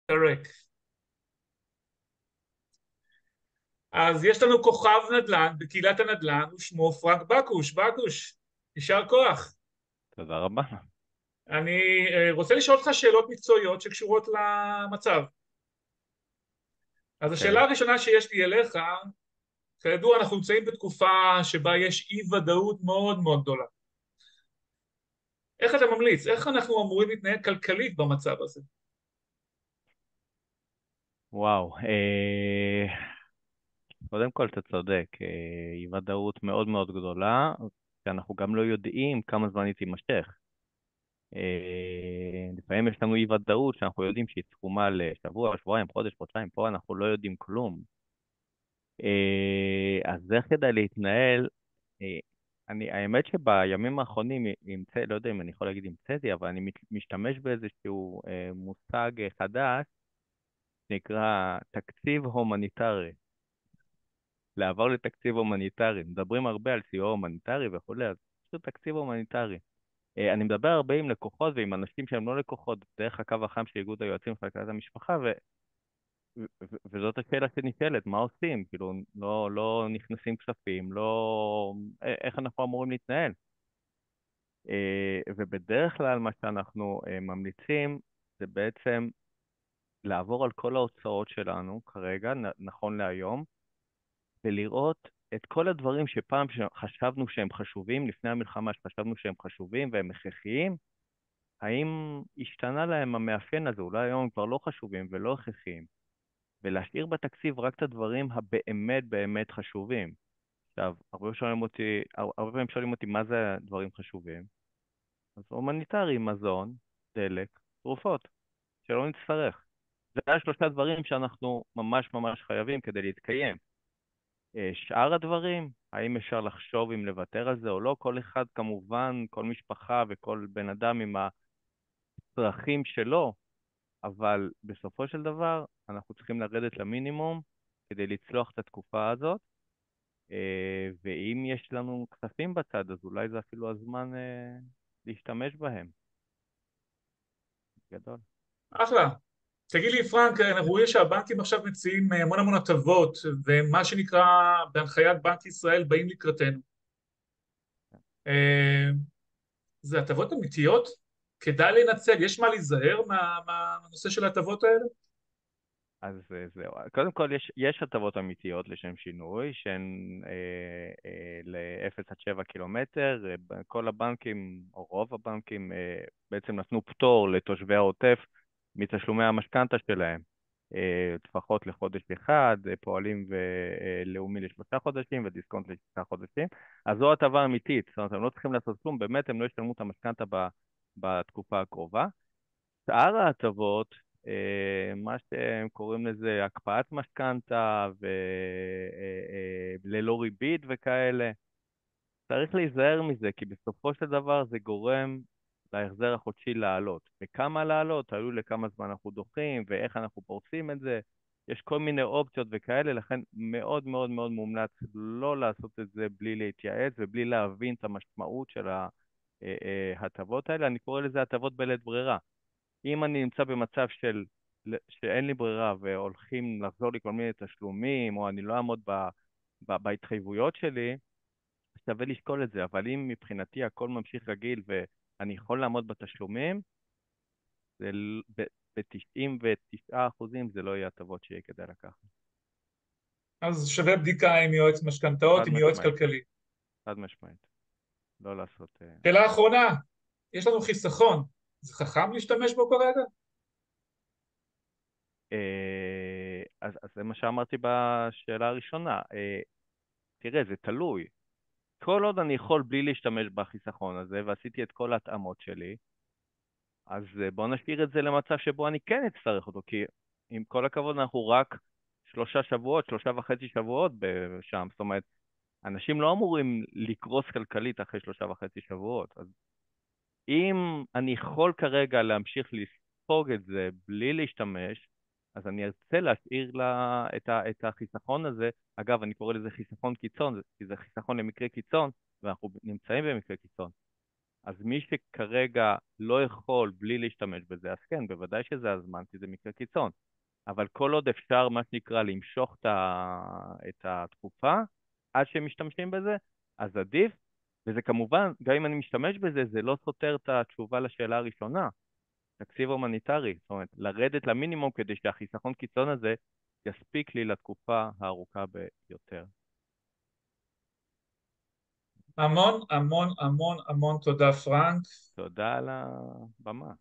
פרק. אז יש לנו כוכב נדל"ן בקהילת הנדל"ן, ושמו פרנק בקוש. בקוש, יישר כוח. תודה רבה. אני רוצה לשאול אותך שאלות מקצועיות שקשורות למצב. אז השאלה אוקיי. הראשונה שיש לי אליך, כידוע אנחנו נמצאים בתקופה שבה יש אי ודאות מאוד מאוד גדולה. איך אתה ממליץ? איך אנחנו אמורים להתנהג כלכלית במצב הזה? וואו. קודם כל אתה צודק, היא ודאות מאוד מאוד גדולה, שאנחנו גם לא יודעים כמה זמן היא תימשך. לפעמים יש לנו אי ודאות שאנחנו יודעים שהיא תחומה לשבוע, שבועיים, חודש, חודשיים, פה אנחנו לא יודעים כלום. אז איך כדאי להתנהל? אה, האמת שבימים האחרונים, לא יודע אם אני יכול להגיד המצאתי, אבל אני משתמש באיזשהו מושג חדש, נקרא תקציב הומניטרי, לעבור לתקציב הומניטרי. מדברים הרבה על סיוע הומניטרי וכולי, אז פשוט תקציב הומניטרי. אני מדבר הרבה עם לקוחות ועם אנשים שהם לא לקוחות, דרך הקו החם של איגוד היועצים לכלכלת המשפחה, וזאת השאלה שנשאלת, מה עושים? כאילו, לא נכנסים כספים, לא... איך אנחנו אמורים להתנהל? ובדרך כלל מה שאנחנו ממליצים זה בעצם לעבור על כל ההוצאות שלנו כרגע, נכון להיום, ולראות את כל הדברים שפעם חשבנו שהם חשובים, לפני המלחמה שחשבנו שהם חשובים והם הכרחיים, האם השתנה להם המאפיין הזה, אולי היום הם כבר לא חשובים ולא הכרחיים, ולהשאיר בתקציב רק את הדברים הבאמת באמת חשובים. עכשיו, הרבה פעמים שואלים אותי מה זה דברים חשובים, אז הומניטרי, מזון, דלק, תרופות, שלא נצטרך. זה השלושה דברים שאנחנו ממש ממש חייבים כדי להתקיים. שאר הדברים, האם אפשר לחשוב אם לוותר על זה או לא? כל אחד כמובן, כל משפחה וכל בן אדם עם הצרכים שלו, אבל בסופו של דבר אנחנו צריכים לרדת למינימום כדי לצלוח את התקופה הזאת, ואם יש לנו כספים בצד, אז אולי זה אפילו הזמן להשתמש בהם. גדול. אחלה. תגיד לי פרנק, אנחנו רואים שהבנקים עכשיו מציעים המון המון הטבות, ומה שנקרא בהנחיית בנק ישראל באים לקראתנו. אה, זה הטבות אמיתיות? כדאי לנצל, יש מה להיזהר מהנושא של ההטבות האלה? אז זהו. קודם כל, יש הטבות אמיתיות לשם שינוי, שהן ל-0 עד 7 קילומטר. כל הבנקים, או רוב הבנקים, בעצם נתנו פטור לתושבי העוטף מתשלומי המשכנתה שלהם, לפחות לחודש אחד, פועלים ולאומי לשלושה חודשים ודיסקונט לשלושה חודשים. אז זו הטבה אמיתית, זאת אומרת, הם לא צריכים לעשות כלום, באמת הם לא ישלמו את המשכנתה בתקופה הקרובה. שאר ההטבות, מה שהם קוראים לזה הקפאת משכנתה וללא ריבית וכאלה, צריך להיזהר מזה, כי בסופו של דבר זה גורם להחזר החודשי לעלות. וכמה לעלות, תלוי לכמה זמן אנחנו דוחים ואיך אנחנו פורסים את זה. יש כל מיני אופציות וכאלה, לכן מאוד מאוד מאוד מומלץ לא לעשות את זה בלי להתייעץ ובלי להבין את המשמעות של ההטבות האלה. אני קורא לזה הטבות בלית ברירה. אם אני נמצא במצב שאין לי ברירה והולכים לחזור לי כל מיני תשלומים, או אני לא אעמוד בהתחייבויות שלי, שווה לשקול את זה. אבל אם מבחינתי הכל ממשיך רגיל ואני יכול לעמוד בתשלומים, ב-99% זה לא יהיה הטבות שיהיה כדאי לקחת. אז שווה בדיקה עם יועץ משכנתאות, חד עם יועץ משמעית, כלכלי. חד משמעית. לא לעשות... שאלה אחרונה, יש לנו חיסכון, זה חכם להשתמש בו כרגע? אז זה מה שאמרתי בשאלה הראשונה. תראה, זה תלוי. כל עוד אני יכול בלי להשתמש בחיסכון הזה, ועשיתי את כל ההתאמות שלי, אז בואו נשאיר את זה למצב שבו אני כן אצטרך אותו, כי עם כל הכבוד אנחנו רק 3 שבועות, 3.5 שבועות שם, זאת אומרת, אנשים לא אמורים לקרוס כלכלית אחרי 3.5 שבועות, אז אם אני יכול כרגע להמשיך לספוג את זה בלי להשתמש, אז אני ארצה להשאיר את החיסכון הזה. אגב, אני קורא לזה חיסכון קיצון, כי זה חיסכון למקרה קיצון, ואנחנו נמצאים במקרה קיצון. אז מי שכרגע לא יכול בלי להשתמש בזה, אז כן, בוודאי שזה הזמן, כי זה מקרה קיצון. אבל כל עוד אפשר, מה שנקרא, למשוך את התקופה עד שהם משתמשים בזה, אז עדיף. וזה כמובן, גם אם אני משתמש בזה, זה לא סותר את התשובה לשאלה הראשונה. תקציב הומניטרי, זאת אומרת, לרדת למינימום כדי שהחיסכון קיצון הזה יספיק לי לתקופה הארוכה ביותר. המון המון המון המון תודה פרנק. תודה על הבמה.